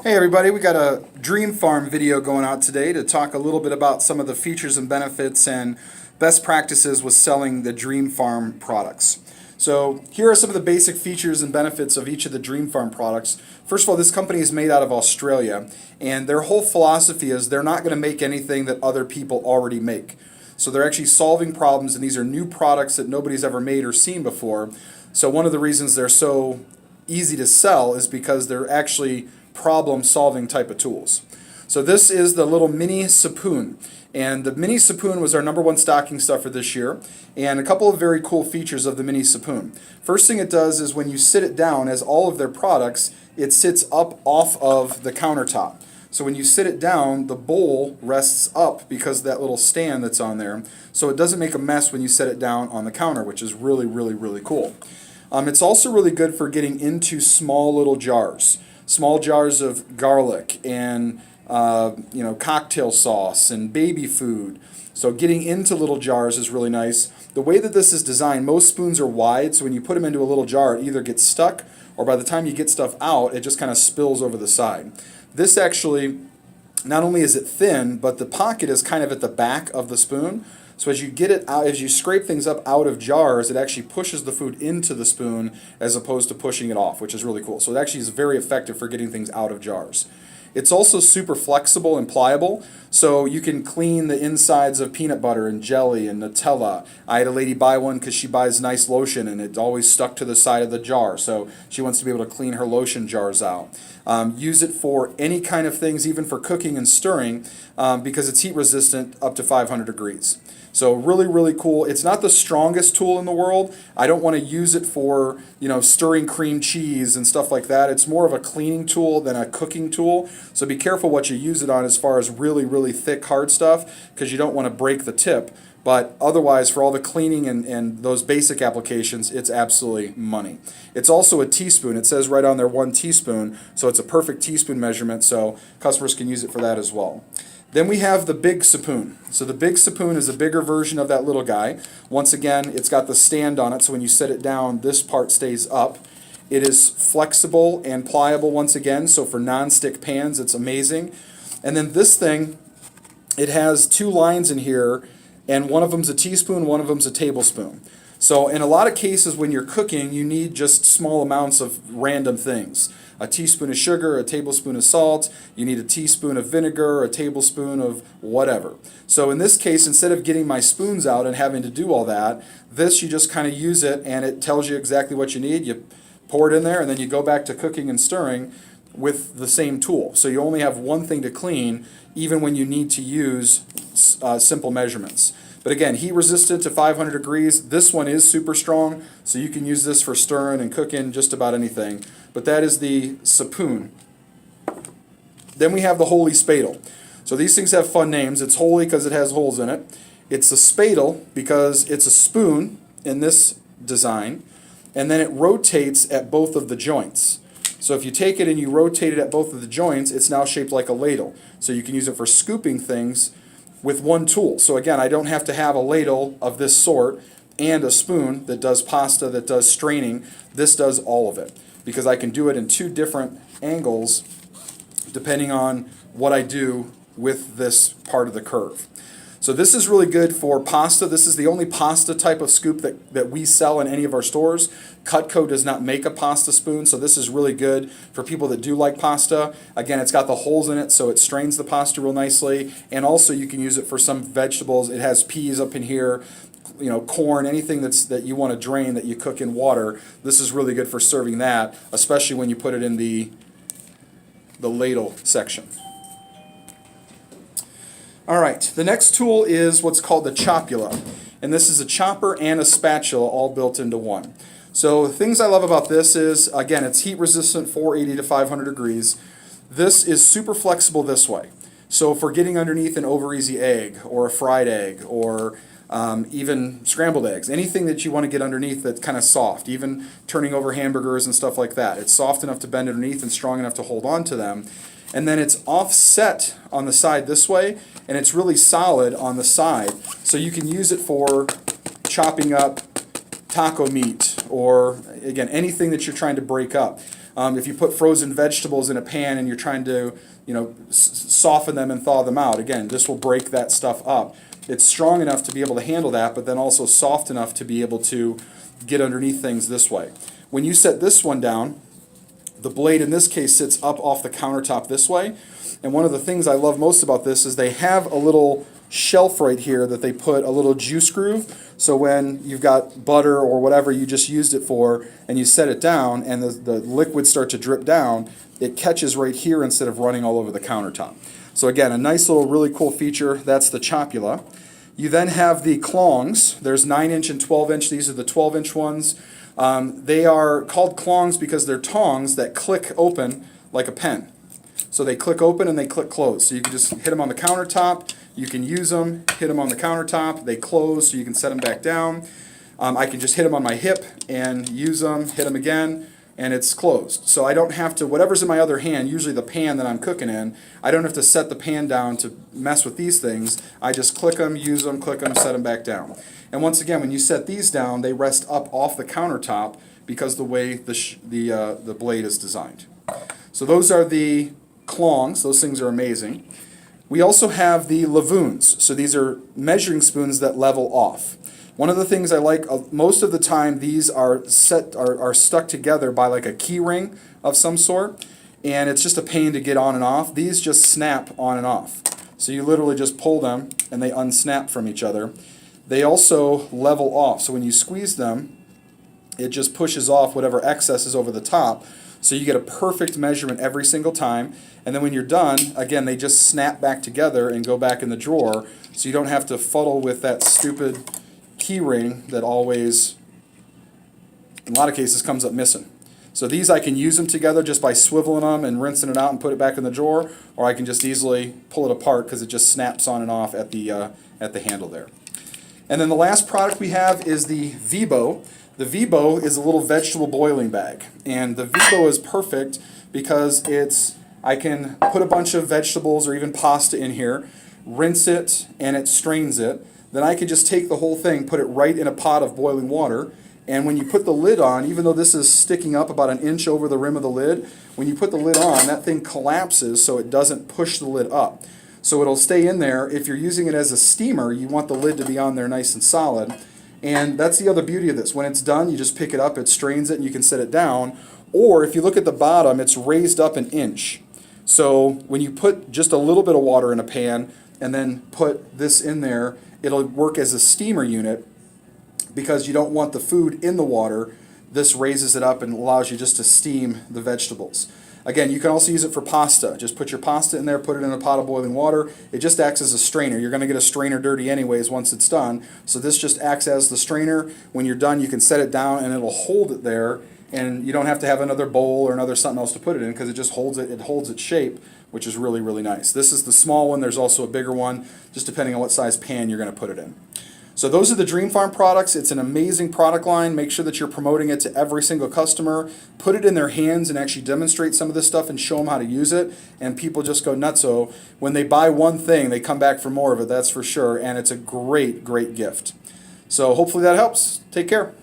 Hey everybody, we got a Dreamfarm video going out today to talk a little bit about some of the features and benefits and best practices with selling the Dreamfarm products. So here are some of the basic features and benefits of each of the Dreamfarm products. First of all, this company is made out of Australia, and their whole philosophy is they're not going to make anything that other people already make. So they're actually solving problems, and these are new products that nobody's ever made or seen before. So one of the reasons they're so easy to sell is because they're actually problem-solving type of tools. So this is the little mini Sapoon, and the mini Sapoon was our #1 stocking stuffer this year, and a couple of very cool features of the mini Sapoon. First thing it does is when you sit it down, as all of their products, it sits up off of the countertop. So when you sit it down, the bowl rests up because of that little stand that's on there, so it doesn't make a mess when you set it down on the counter, which is really, really, really cool. It's also really good for getting into small little jars. Small jars of garlic and cocktail sauce and baby food. So getting into little jars is really nice. The way that this is designed, most spoons are wide, so when you put them into a little jar, it either gets stuck or by the time you get stuff out, it just kind of spills over the side. This actually, not only is it thin, but the pocket is kind of at the back of the spoon. So as you get it out, as you scrape things up out of jars, it actually pushes the food into the spoon as opposed to pushing it off, which is really cool. So it actually is very effective for getting things out of jars. It's also super flexible and pliable, so you can clean the insides of peanut butter and jelly and Nutella. I had a lady buy one because she buys nice lotion and it's always stuck to the side of the jar, so she wants to be able to clean her lotion jars out. Use it for any kind of things, even for cooking and stirring, because it's heat resistant up to 500 degrees. So really, really cool. It's not the strongest tool in the world. I don't want to use it for, stirring cream cheese and stuff like that. It's more of a cleaning tool than a cooking tool. So be careful what you use it on as far as really, really thick, hard stuff, because you don't want to break the tip. But otherwise, for all the cleaning and those basic applications, it's absolutely money. It's also a teaspoon. It says right on there 1 teaspoon, so it's a perfect teaspoon measurement, so customers can use it for that as well. Then we have the big Sapoon. So the big Sapoon is a bigger version of that little guy. Once again, it's got the stand on it, so when you set it down, this part stays up. It is flexible and pliable once again, so for non-stick pans, it's amazing. And then this thing, it has 2 lines in here, and one of them's a teaspoon, one of them's a tablespoon. So in a lot of cases when you're cooking, you need just small amounts of random things. A teaspoon of sugar, a tablespoon of salt, you need a teaspoon of vinegar, a tablespoon of whatever. So in this case, instead of getting my spoons out and having to do all that, this you just kind of use it and it tells you exactly what you need. You pour it in there and then you go back to cooking and stirring with the same tool. So you only have one thing to clean even when you need to use simple measurements. But again, heat resistant to 500 degrees. This one is super strong, so you can use this for stirring and cooking just about anything. But that is the Sapoon. Then we have the Holy Spadle. So these things have fun names. It's holy because it has holes in it. It's a spadle because it's a spoon in this design, and then it rotates at both of the joints. So if you take it and you rotate it at both of the joints, it's now shaped like a ladle. So you can use it for scooping things with one tool. So again, I don't have to have a ladle of this sort and a spoon that does pasta, that does straining. This does all of it because I can do it in 2 different angles depending on what I do with this part of the curve. So this is really good for pasta. This is the only pasta type of scoop that we sell in any of our stores. Cutco does not make a pasta spoon, so this is really good for people that do like pasta. Again, it's got the holes in it, so it strains the pasta real nicely. And also you can use it for some vegetables. It has peas up in here, corn, anything that you want to drain that you cook in water. This is really good for serving that, especially when you put it in the ladle section. All right, the next tool is what's called the chopula, and this is a chopper and a spatula all built into one. So the things I love about this is, again, it's heat resistant, 480 to 500 degrees. This is super flexible this way. So for getting underneath an over easy egg or a fried egg or even scrambled eggs, anything that you want to get underneath that's kind of soft, even turning over hamburgers and stuff like that. It's soft enough to bend underneath and strong enough to hold on to them. And then it's offset on the side this way, and it's really solid on the side. So you can use it for chopping up taco meat or, again, anything that you're trying to break up. If you put frozen vegetables in a pan and you're trying to, soften them and thaw them out, again, this will break that stuff up. It's strong enough to be able to handle that, but then also soft enough to be able to get underneath things this way. When you set this one down, the blade in this case sits up off the countertop this way. And one of the things I love most about this is they have a little shelf right here that they put a little juice groove. So when you've got butter or whatever you just used it for and you set it down and the liquids start to drip down, it catches right here instead of running all over the countertop. So again, a nice little really cool feature. That's the chopula. You then have the clongs. There's 9-inch and 12-inch. These are the 12-inch ones. They are called clongs because they're tongs that click open like a pen. So they click open and they click close. So you can just hit them on the countertop. You can use them, hit them on the countertop. They close so you can set them back down. I can just hit them on my hip and use them, hit them again, and it's closed. So I don't have to, whatever's in my other hand, usually the pan that I'm cooking in, I don't have to set the pan down to mess with these things. I just click them, use them, click them, set them back down. And once again, when you set these down, they rest up off the countertop because the way the blade is designed. So those are the clongs. Those things are amazing. We also have the lavoons. So these are measuring spoons that level off. One of the things I like, most of the time these are stuck together by like a key ring of some sort, and it's just a pain to get on and off. These just snap on and off. So you literally just pull them and they unsnap from each other. They also level off. So when you squeeze them, it just pushes off whatever excess is over the top. So you get a perfect measurement every single time. And then when you're done, again, they just snap back together and go back in the drawer. So you don't have to fuddle with that stupid key ring that always, in a lot of cases, comes up missing. So these I can use them together just by swiveling them and rinsing it out and put it back in the drawer, or I can just easily pull it apart because it just snaps on and off at the handle there. And then the last product we have is the Vibo. The Vibo is a little vegetable boiling bag, and the Vibo is perfect because I can put a bunch of vegetables or even pasta in here, rinse it, and it strains it. Then I can just take the whole thing, put it right in a pot of boiling water, and when you put the lid on, even though this is sticking up about an inch over the rim of the lid, when you put the lid on, that thing collapses so it doesn't push the lid up. So it'll stay in there. If you're using it as a steamer, you want the lid to be on there nice and solid. And that's the other beauty of this. When it's done, you just pick it up, it strains it, and you can set it down. Or if you look at the bottom, it's raised up an inch. So when you put just a little bit of water in a pan and then put this in there, it'll work as a steamer unit because you don't want the food in the water. This raises it up and allows you just to steam the vegetables. Again, you can also use it for pasta. Just put your pasta in there, put it in a pot of boiling water. It just acts as a strainer. You're going to get a strainer dirty anyways once it's done. So this just acts as the strainer. When you're done, you can set it down and it'll hold it there. And you don't have to have another bowl or another something else to put it in because it just holds it. It holds its shape, which is really, really nice. This is the small one. There's also a bigger one, just depending on what size pan you're going to put it in. So those are the Dreamfarm products. It's an amazing product line. Make sure that you're promoting it to every single customer. Put it in their hands and actually demonstrate some of this stuff and show them how to use it. And people just go nutso. When they buy one thing, they come back for more of it, that's for sure. And it's a great, great gift. So hopefully that helps. Take care.